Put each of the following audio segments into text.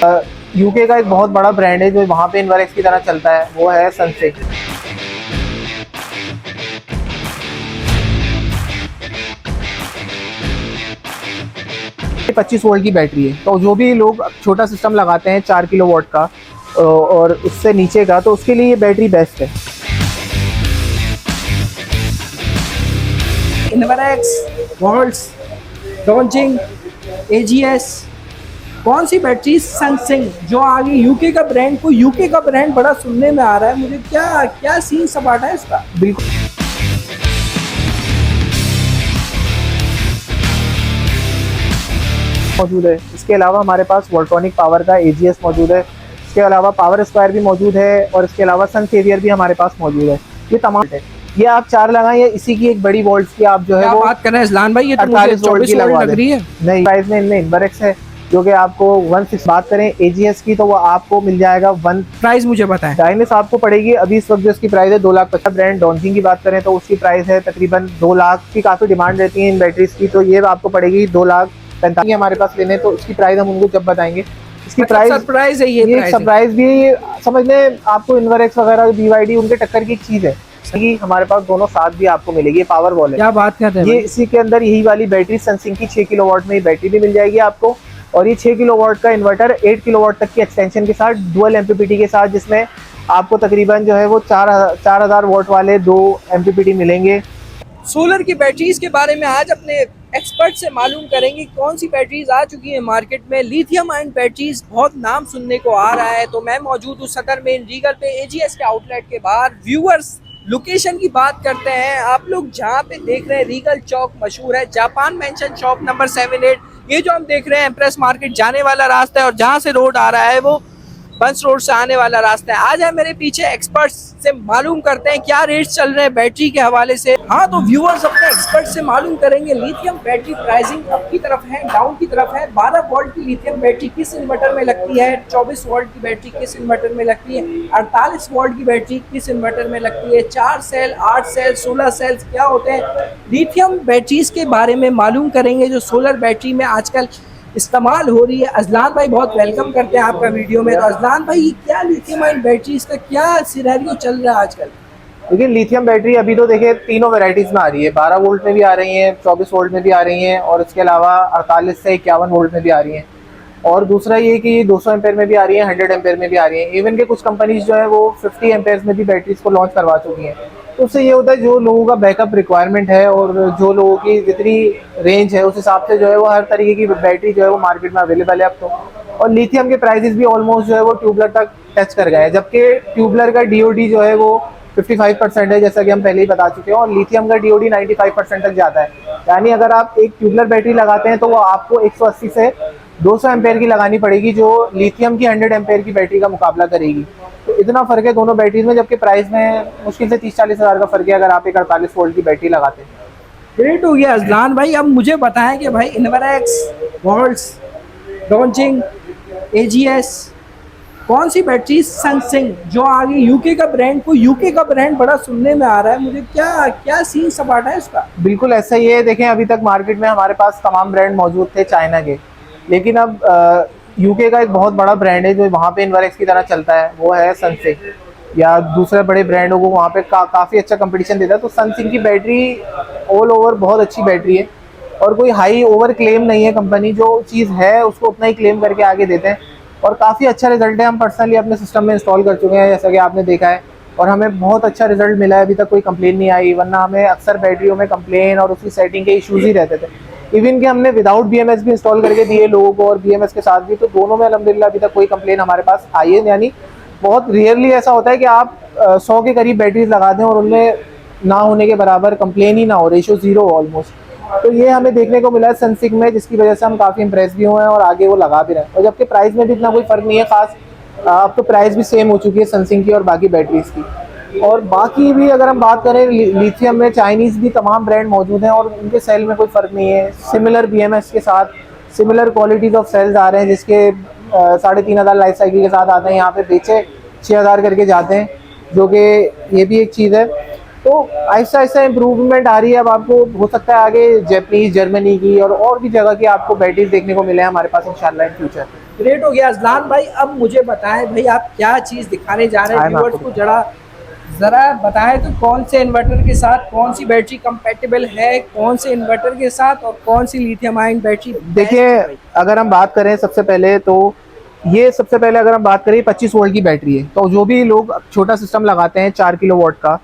UK का एक बहुत बड़ा ब्रांड है जो वहाँ पे इन्वरेक्स की तरह चलता है, वो है सनसिंक। 25 वोल्ट की बैटरी है, तो जो भी लोग छोटा सिस्टम लगाते हैं 4 किलो वॉट का और उससे नीचे का, तो उसके लिए ये बैटरी बेस्ट है। इन्वरेक्स, वोल्ट्स, डॉन्जिंग, एजीएस, कौन सी बैटरी? सनसिंक, जो आगे यूके का ब्रांड, को यूके का ब्रांड बड़ा सुनने में आ रहा है मुझे। क्या क्या सीन सपाटा है इसका? बिल्कुल मौजूद है। इसके अलावा हमारे पास वोल्ट्रॉनिक पावर का एजीएस मौजूद है, इसके अलावा पावर स्क्वायर भी मौजूद है और इसके अलावा सन सेवियर भी हमारे पास मौजूद है। ये तमाम है, ये आप 4 लगाएं या इसी की एक बड़ी वोल्ट की आप जो है वो बात कर रहे हैं इस्लान भाई, ये तो मुझे 48 वोल्ट लग रही है। नहीं, प्राइस में इनमें इन्वरेक्स है जो कि आपको 16 बात करें एजीएस की तो वो आपको मिल जाएगा प्राइस मुझे पता है, डायनेस आपको पड़ेगी अभी इस वक्त जो इसकी प्राइस है 2,50,000। ब्रांड डॉन्जिंग की बात करें तो उसकी प्राइस है तकरीबन 2 लाख की। काफी डिमांड रहती है इन बैटरीज की, तो ये आपको पड़ेगी 2,45,000 हमारे पास लेने, तो इसकी प्राइस हम उनको जब बताएंगे। इसकी प्राइस सरप्राइज है, ये सरप्राइज भी समझ लें आपको। इन्वरेक्स वगैरह बीवाईडी उनके टक्कर की एक चीज है कि हमारे पास दोनों साथ भी आपको मिलेगी। पावर वॉल है, क्या बात कर रहे हैं। ये इसी के अंदर यही वाली बैटरी सनसिंक की 6 किलोवाट में बैटरी भी मिल जाएगी आपको, और ये 6 किलोवाट का इन्वर्टर 8 किलोवाट तक की एक्सटेंशन के साथ डुअल एमपीपीटी के साथ, जिसमें आपको तकरीबन जो है वो 4000 वॉट वाले 2 एमपीपीटी मिलेंगे। सोलर की बैटरीज के बारे में आज अपने एक्सपर्ट से मालूम करेंगे कौन सी बैटरीज आ चुकी है मार्केट में। लिथियम आयन बैटरीज बहुत नाम सुनने को आ रहा है। तो मैं मौजूद हूँ सदर मेन रीगल पे एजीएस के आउटलेट के बाहर। व्यूअर्स, लोकेशन की बात करते हैं। आप लोग जहाँ पे देख रहे हैं रीगल चौक मशहूर है, जापान मेंशन शॉप नंबर 78। ये जो हम देख रहे हैं एम्प्रेस मार्केट जाने वाला रास्ता है, और जहाँ से रोड आ रहा है वो बंस रोड से आने वाला रास्ता है। आज है मेरे पीछे एक्सपर्ट्स से मालूम करते हैं क्या रेट्स चल रहे हैं बैटरी के हवाले से। हाँ, तो व्यूअर्स अपने एक्सपर्ट से मालूम करेंगे लिथियम बैटरी प्राइसिंग अप की तरफ है, डाउन की तरफ है। 12 वोल्ट की लिथियम बैटरी किस इन्वर्टर में लगती है, 24 वोल्ट की बैटरी किस इन्वर्टर में लगती है, 48 वोल्ट की बैटरी किस इन्वर्टर में लगती है, 4 सेल, 8 सेल, 16 सेल्स क्या होते हैं। लिथियम बैटरीज के बारे में मालूम करेंगे जो सोलर बैटरी में आजकल इस्तेमाल हो रही है। अजलान भाई, बहुत वेलकम करते हैं आपका वीडियो में। तो अजलान भाई, क्या लिथियम आयन बैटरीज का क्या सिनेरियो चल रहा है आजकल? देखिए, लिथियम बैटरी अभी तो देखिए तीनों वेराइटीज में आ रही है। 12 वोल्ट में भी आ रही हैं, 24 वोल्ट में भी आ रही हैं, और इसके अलावा 48 से 51 वोल्ट में भी आ रही हैं। और दूसरा ये कि 200 एम्पेयर में भी आ रही है, 100 एम्पेयर में भी आ रही है। इवन के कुछ कंपनीज जो है वो 50 एम्पेयर में भी बैटरीज को लॉन्च करवा चुकी हैं। तो उससे ये होता है जो लोगों का बैकअप रिक्वायरमेंट है और जो लोगों की जितनी रेंज है उस हिसाब से जो है वो हर तरीके की बैटरी जो है वो मार्केट में अवेलेबल है अब तो। और लिथियम के प्राइसेस भी ऑलमोस्ट जो है वो ट्यूबलर तक टच कर गए हैं, जबकि ट्यूबलर का डीओडी जो है वो 55% है, जैसा कि हम पहले ही बता चुके हैं, और लिथियम का डीओडी 95% तक जाता है। यानी अगर आप एक ट्यूबलर बैटरी लगाते हैं तो वो आपको 180 से 200 एम्पेयर की लगानी पड़ेगी, जो लिथियम की 100 एम्पेयर की बैटरी का मुकाबला करेगी। तो इतना फर्क है दोनों बैटरीज में, जबकि प्राइस में मुश्किल से 30-40 हज़ार का फर्क है अगर आप एक 48 वोल्ट की बैटरी लगाते हैं। ग्रेट हो गया अजलान भाई। अब मुझे बताएं कि भाई इन्वरेक्स, वोल्ट्स, डॉन्जिंग, एजीएस, कौन सी बैटरी? सनसिंक, जो आगे यूके का ब्रांड, को यूके का ब्रांड बड़ा सुनने में आ रहा है मुझे। क्या क्या सीन सपाटा है इसका? बिल्कुल ऐसा ही है। देखें, अभी तक मार्केट में हमारे पास तमाम ब्रांड मौजूद थे चाइना के, लेकिन अब यूके का एक बहुत बड़ा ब्रांड है जो वहाँ पे इन्वरेक्स की तरह चलता है, वो है सनसिंक। या दूसरे बड़े ब्रांडों को वहाँ पे काफ़ी अच्छा कंपटीशन देता है। तो सनसिंक की बैटरी ऑल ओवर बहुत अच्छी बैटरी है, और कोई हाई ओवर क्लेम नहीं है। कंपनी जो चीज़ है उसको उतना ही क्लेम करके आगे देते हैं, और काफ़ी अच्छा रिजल्ट है। हम पर्सनली अपने सिस्टम में इंस्टॉल कर चुके हैं, जैसा कि आपने देखा है, और हमें बहुत अच्छा रिजल्ट मिला है। अभी तक कोई कंप्लेन नहीं आई, वरना हमें अक्सर बैटरियों में कंप्लेन और उसकी सेटिंग के इश्यूज ही रहते थे। इवन कि हमने विदाउट बीएमएस भी इंस्टॉल करके दिए लोगों को, और बीएमएस के साथ भी, तो दोनों में अल्हम्दुलिल्लाह अभी तक कोई कंप्लेन हमारे पास आई है। यानी बहुत रियरली ऐसा होता है कि आप 100 के करीब बैटरीज लगा दें और उनमें ना होने के बराबर कंप्लेन ही ना हो, रेशो 0 ऑलमोस्ट। तो ये हमें देखने को मिला है सनसिंक में, जिसकी वजह से हम काफ़ी इंप्रेस भी हुए हैं और आगे वो लगा भी रहे हैं। और जबकि प्राइस में भी इतना कोई फ़र्क नहीं है खास, अब तो प्राइस भी सेम हो चुकी है सनसिंक की और बाकी बैटरीज की। और बाकी भी अगर हम बात करें लिथियम में, चाइनीज़ भी तमाम ब्रांड मौजूद हैं और उनके सेल में कोई फ़र्क नहीं है। सिमिलर बीएमएस के साथ सिमिलर क्वालिटीज़ ऑफ सेल्स आ रहे हैं, जिसके 3500 लाइफ साइकिल के साथ आते हैं। यहाँ पे बेचे 6000 करके जाते हैं, जो कि ये भी एक चीज़ है। तो ऐसा ऐसा इम्प्रूवमेंट आ रही है। अब आपको हो सकता है आगे जापानीज, जर्मनी की और भी जगह की आपको बैटरीज देखने को मिले हैं हमारे पास इंशाल्लाह इन फ्यूचर। ग्रेट हो गया अजलान भाई। अब मुझे बताएं भाई, आप क्या चीज़ दिखाने जा रहे हैं आए मैं आपको व्यूअर्स को, जरा ज़रा बताएं तो कौन से इन्वर्टर के साथ कौन सी बैटरी कंपैटिबल है, कौन से इन्वर्टर के साथ, और कौन सी लिथियम आयन बैटरी बेस्ट देखिए, है भाई। अगर हम बात करें सबसे पहले तो ये सबसे पहले अगर हम बात करें 25 वोल्ट की बैटरी है। तो जो भी लोग छोटा सिस्टम लगाते हैं 4 किलो वॉट का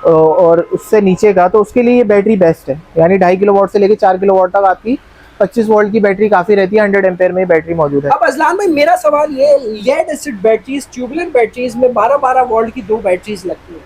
और उससे नीचे का, तो उसके लिए ये बैटरी बेस्ट है। यानी 2.5 किलो वॉट से लेकर 4 किलो वॉट तक आपकी 25 वोल्ट की बैटरी काफ़ी रहती है। 100 एम्पेयर में बैटरी मौजूद है। अब अजलान भाई मेरा सवाल ये, lead acid batteries, tubular batteries में 12-12 वोल्ट की 2 बैटरीज लगती है,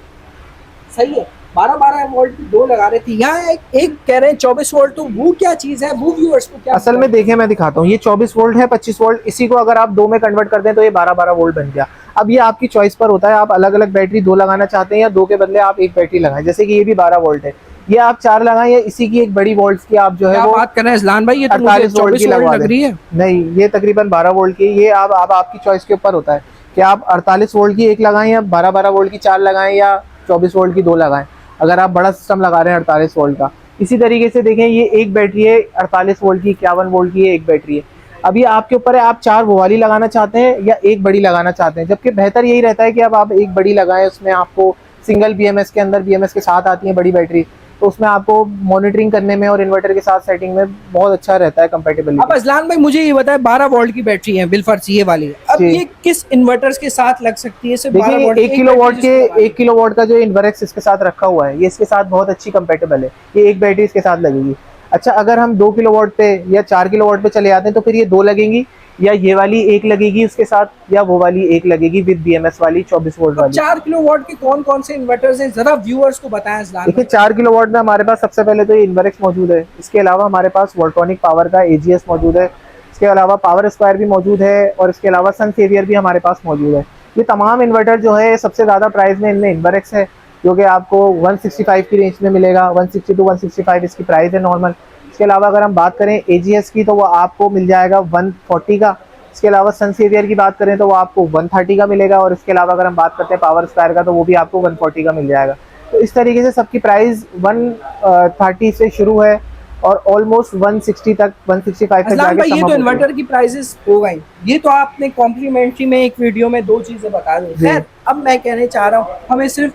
सही है, 12-12 वोल्ट की 2 लगा रहे थे, यहाँ एक कह रहे हैं 24 वोल्ट, तो वो क्या चीज़ है, वो व्यूअर्स को क्या असल में देखिए, मैं दिखाता हूँ, ये 24 वोल्ट है, 25 वोल्ट, इसी को अगर आप 2 में कन्वर्ट कर दें तो ये 12-12 वोल्ट बन गया। अब ये आपकी चॉइस पर होता है, आप अलग अलग बैटरी 2 लगाना चाहते हैं या 2 के बदले आप एक बैटरी लगाएं। जैसे कि ये भी 12 वोल्ट है, ये आप 4 लगाएं या इसी की एक बड़ी वोल्ट की आप जो है क्या वो बात कर रहे हैं अजलान भाई, ये तो मुझे 48 वोल्ट 24 की वोल्ट लगवा लग दें। रही है। नहीं, ये तकरीबन 12 वोल्ट की, ये आप आपकी चॉइस के ऊपर होता है कि आप 48 वोल्ट की एक लगाएं या 12-12 वोल्ट की 4 लगाएं या 24 वोल्ट की 2 लगाएं, अगर आप बड़ा सिस्टम लगा रहे हैं 48 वोल्ट का। इसी तरीके से देखें, ये एक बैटरी है 48 वोल्ट की, 51 वोल्ट की, ये एक बैटरी है। अब ये आपके ऊपर है, आप 4 वो वाली लगाना चाहते हैं या एक बड़ी लगाना चाहते हैं। जबकि बेहतर यही रहता है कि अब आप एक बड़ी लगाएं, उसमें आपको सिंगल बीएमएस के अंदर, बीएमएस के साथ आती है बड़ी बैटरी, तो उसमें आपको मॉनिटरिंग करने में और इन्वर्टर के साथ सेटिंग में बहुत अच्छा रहता है अब कंपेटेबिलिटी। अजलान भाई मुझे ये बताए, 12 वोल्ट की बैटरी है बिलफर्ज ये वाली, अब जी। ये किस इन्वर्टर्स के साथ लग सकती है? सिर्फ 12 देखिए, वोल्ट एक किलो वॉट के 1 किलो वॉट का जो इन्वर्क्स इसके साथ रखा हुआ है, ये इसके साथ बहुत अच्छी कंपेटेबल है। ये एक बैटरी इसके साथ लगेगी। अच्छा, अगर हम 2 किलो वॉट पे या 4 किलो वॉट पे चले जाते हैं तो फिर ये 2 लगेंगी, या ये वाली एक लगेगी उसके साथ, या वो वाली एक लगेगी विद बीएमएस वाली 24 वोल्ट अब वाली। 4 किलो वॉट के कौन कौन से इन्वर्टर्स हैं, जरा व्यूअर्स को बताएं अजलान देखिए, भाई। 4 किलो वॉट में हमारे पास सबसे पहले तो ये इन्वर्क्स मौजूद है। इसके अलावा हमारे पास वोल्ट्रॉनिक पावर का एजीएस मौजूद है। इसके अलावा पावर स्क्वायर भी मौजूद है, और इसके अलावा सन सेवियर भी हमारे पास मौजूद है। ये तमाम इन्वर्टर जो है सबसे ज़्यादा प्राइस में इनमें इन्वर्क्स है, जो कि आपको 165 की रेंज में मिलेगा। 160 टू 165 इसकी प्राइस है नॉर्मल। इसके अलावा अगर हम बात करें एजीएस की, तो वो आपको मिल जाएगा 140 का। इसके अलावा सन सेवियर की बात करें तो वो आपको 130 का मिलेगा, और इसके अलावा अगर हम बात करते हैं पावर स्क्वायर का, तो वो भी आपको 140 का मिल जाएगा। तो इस तरीके से सबकी प्राइस 130 से शुरू है और ऑलमोस्ट 160 तक, 165 तक अजलान जाके भाई ये समाप्त तो होती है। इन्वर्टर की प्राइसेस हो गई, ये तो आपने कॉम्प्लीमेंट्री में एक वीडियो में 2 चीजें बता दी। जी। खैर अब मैं कहने चाह रहा हूँ, हमें सिर्फ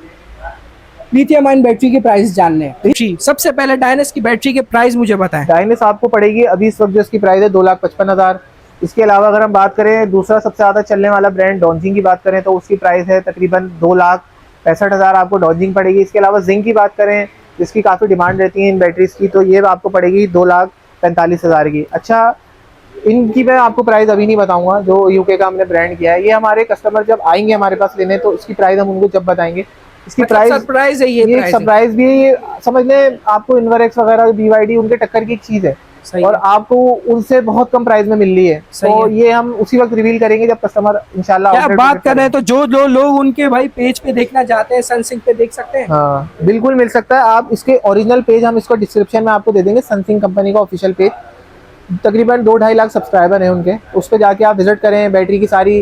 लिथियम आयन बैटरी के प्राइस जानने हैं। जी, सबसे पहले डायनस की बैटरी के प्राइस मुझे बताएं। डायनेस आपको पड़ेगी अभी इस वक्त जो इसकी प्राइस है 2,55,000। इसके अलावा अगर हम बात करें दूसरा सबसे ज़्यादा चलने वाला ब्रांड डॉन्जिंग की बात करें, तो उसकी प्राइस है तकरीबन 2,65,000 आपको डॉन्जिंग पड़ेगी। इसके अलावा जिंक की बात करें, जिसकी काफ़ी डिमांड रहती है इन बैटरीज की, तो ये आपको पड़ेगी 2,45,000 की। अच्छा, इनकी मैं आपको प्राइस अभी नहीं बताऊंगा, जो यूके का हमने ब्रांड किया है। ये हमारे कस्टमर जब आएंगे हमारे पास लेने, तो इसकी प्राइस हम उनको जब बताएंगे। इसकी मतलब प्राइस सरप्राइज है, ये एक प्राइस है। सरप्राइज भी है, ये समझ लें आपको इन्वर्क्स वगैरह बीवाईडी उनके टक्कर की एक चीज है, सही और है। आपको उनसे बहुत कम प्राइस में मिल रही है। सही तो है। ये हम उसी वक्त रिवील करेंगे जब कस्टमर इंशाल्लाह क्या आउटलेट बात विजिट कर रहे हैं, करेंगे। तो जो लोग उनके भाई पेज पे देखना चाहते हैं, सनसिंक पे देख सकते हैं। हाँ, बिल्कुल मिल सकता है। आप इसके ओरिजिनल पेज हम इसको डिस्क्रिप्शन में आपको दे देंगे, सनसिंग कंपनी का ऑफिशियल पेज। तकरीबन 2-2.5 लाख सब्सक्राइबर हैं उनके, उस पर जाके आप विजिट करें, बैटरी की सारी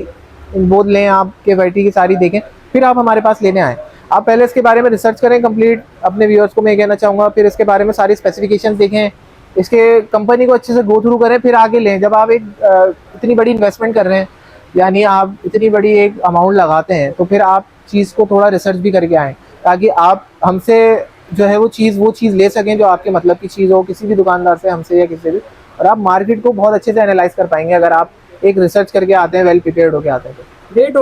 बोध लें, आपके बैटरी की सारी देखें, फिर आप हमारे पास लेने आएँ। आप पहले इसके बारे में रिसर्च करें कंप्लीट, अपने व्यूअर्स को मैं कहना चाहूँगा, फिर इसके बारे में सारी स्पेसिफिकेशन देखें, इसके कंपनी को अच्छे से गो थ्रू करें, फिर आगे लें। जब आप एक इतनी बड़ी इन्वेस्टमेंट कर रहे हैं, यानी आप इतनी बड़ी एक अमाउंट लगाते हैं, तो फिर आप चीज़ को थोड़ा रिसर्च भी करके आएँ, ताकि आप हमसे जो है वो चीज़ ले सकें जो आपके मतलब की चीज़ हो, किसी भी दुकानदार से, हमसे या किसी से भी। और आप मार्केट को बहुत अच्छे से एनालाइज कर पाएंगे अगर आप एक रिसर्च करके आते हैं, वेल प्रिपेयर्ड होकर आते हैं तो। ग्रेट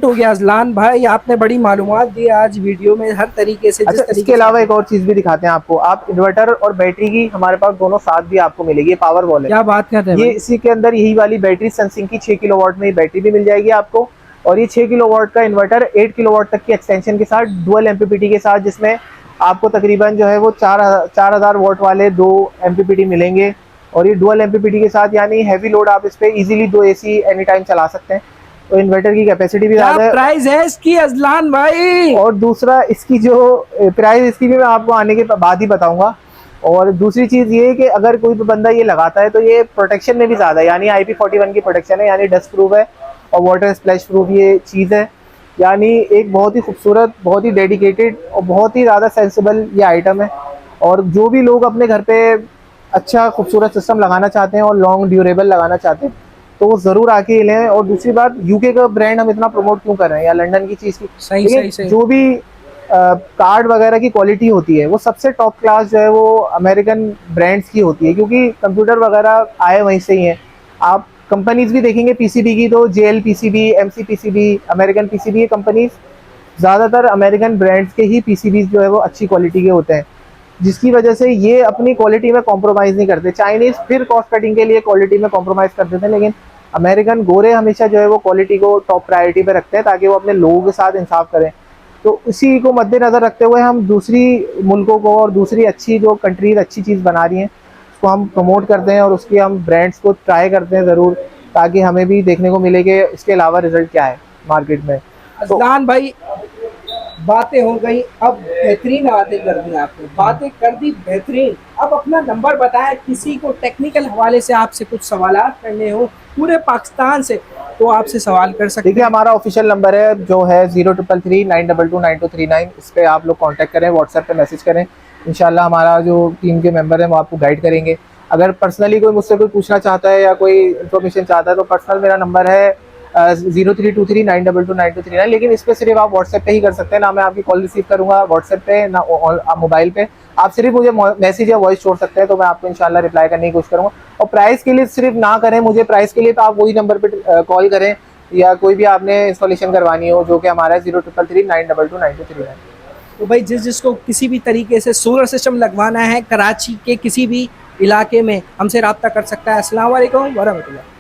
हो गया अजलान भाई, आपने बड़ी मालूमात दी आज वीडियो में हर तरीके से। अच्छा, इसके अलावा एक और चीज़ भी दिखाते हैं आपको। आप इन्वर्टर और बैटरी की हमारे पास दोनों साथ भी आपको मिलेगी। ये पावर वॉल है, क्या बात करते हैं ये भाई? इसी के अंदर यही वाली बैटरी सनसिंक की 6 किलो वॉट में ये बैटरी भी मिल जाएगी आपको, और ये 6 किलो वॉट का इन्वर्टर 8 किलो वॉट तक की एक्सटेंशन के साथ, डुअल एमपीपीटी के साथ, जिसमें आपको तकरीबन जो है वो 4,000 वॉट वाले 2 एमपीपीटी मिलेंगे। और ये डुअल एमपीपीटी के साथ, यानी हैवी लोड आप इस पे इजीली 2 एसी एनी टाइम चला सकते हैं। तो इन्वर्टर की कैपेसिटी भी क्या ज़्यादा है। प्राइस है इसकी अजलान भाई? और दूसरा, इसकी जो प्राइस, इसकी भी मैं आपको आने के बाद ही बताऊंगा। और दूसरी चीज़ ये है कि अगर कोई बंदा ये लगाता है तो ये प्रोटेक्शन में भी ज़्यादा है, यानी IP41 की प्रोटेक्शन है, यानी डस्ट प्रूफ है और वाटर स्प्लैश प्रूफ ये चीज़ है। यानी एक बहुत ही खूबसूरत, बहुत ही डेडिकेटेड और बहुत ही ज़्यादा सेंसिबल ये आइटम है। और जो भी लोग अपने घर पे अच्छा खूबसूरत सिस्टम लगाना चाहते हैं और लॉन्ग ड्यूरेबल लगाना चाहते हैं तो वो ज़रूर आके ये लें। और दूसरी बात, यूके का ब्रांड हम इतना प्रमोट क्यों कर रहे हैं या लंदन की चीज़ की, सही लेकिन सही सही। जो भी कार्ड वगैरह की क्वालिटी होती है वो सबसे टॉप क्लास जो है वो अमेरिकन ब्रांड्स की होती है, क्योंकि कंप्यूटर वगैरह आए वहीं से ही हैं। आप कंपनीज भी देखेंगे पीसीबी की तो JL PCB, MC PCB, American PCB, ये कंपनीज ज़्यादातर अमेरिकन ब्रांड्स के ही पीसीबीज जो है वो अच्छी क्वालिटी के होते हैं, जिसकी वजह से ये अपनी क्वालिटी में कॉम्प्रोमाइज़ नहीं करते। चाइनीज़ फिर कॉस्ट कटिंग के लिए क्वालिटी में कॉम्प्रोमाइज़ करते थे, लेकिन अमेरिकन गोरे हमेशा जो है वो क्वालिटी को टॉप प्रायोरिटी पे रखते हैं ताकि वो अपने लोगों के साथ इंसाफ करें। तो इसी को मद्देनज़र रखते हुए हम दूसरी मुल्कों को और दूसरी अच्छी जो कंट्रीज अच्छी चीज़ बना रही हैं उसको हम प्रमोट करते हैं और उसकी हम ब्रांड्स को ट्राई करते हैं ज़रूर, ताकि हमें भी देखने को मिले कि इसके अलावा रिजल्ट क्या है मार्केट में। तो अजलान भाई, बातें हो गई, अब बेहतरीन बातें कर दी आपने, बातें कर दी बेहतरीन। अब अपना नंबर बताएं, किसी को टेक्निकल हवाले से आपसे कुछ सवालात करने हो पूरे पाकिस्तान से तो आपसे सवाल कर सकते देखिए, हैं। हमारा ऑफिशियल नंबर है जो है 033392292239। इस पर आप लोग कांटेक्ट करें, व्हाट्सएप पे मैसेज करें। इंशाल्लाह हमारा जो टीम के मेंबर हैं वो आपको गाइड करेंगे। अगर पर्सनली कोई मुझसे कोई पूछना चाहता है या कोई इन्फॉर्मेशन चाहता है तो पर्सनल मेरा नंबर है 032392292239। लेकिन इस पर सिर्फ आप व्हाट्सएप पे ही कर सकते हैं, ना मैं आपकी कॉल रिसीव करूँगा व्हाट्सएप पे, ना मोबाइल पे। आप सिर्फ मुझे मैसेज या वॉइस छोड़ सकते हैं तो मैं आपको इंशाल्लाह रिप्लाई करने की कोशिश करूँगा। और प्राइस के लिए सिर्फ ना करें मुझे, प्राइस के लिए तो आप वही नंबर पे कॉल करें या कोई भी आपने इंस्टॉलेशन करवानी हो जो कि हमारा है 033392292239। तो भाई जिसको किसी भी तरीके से सोलर सिस्टम लगवाना है कराची के किसी भी इलाके में हमसे रब्ता कर सकता है। अस्सलाम वालेकुम वरहमतुल्लाह।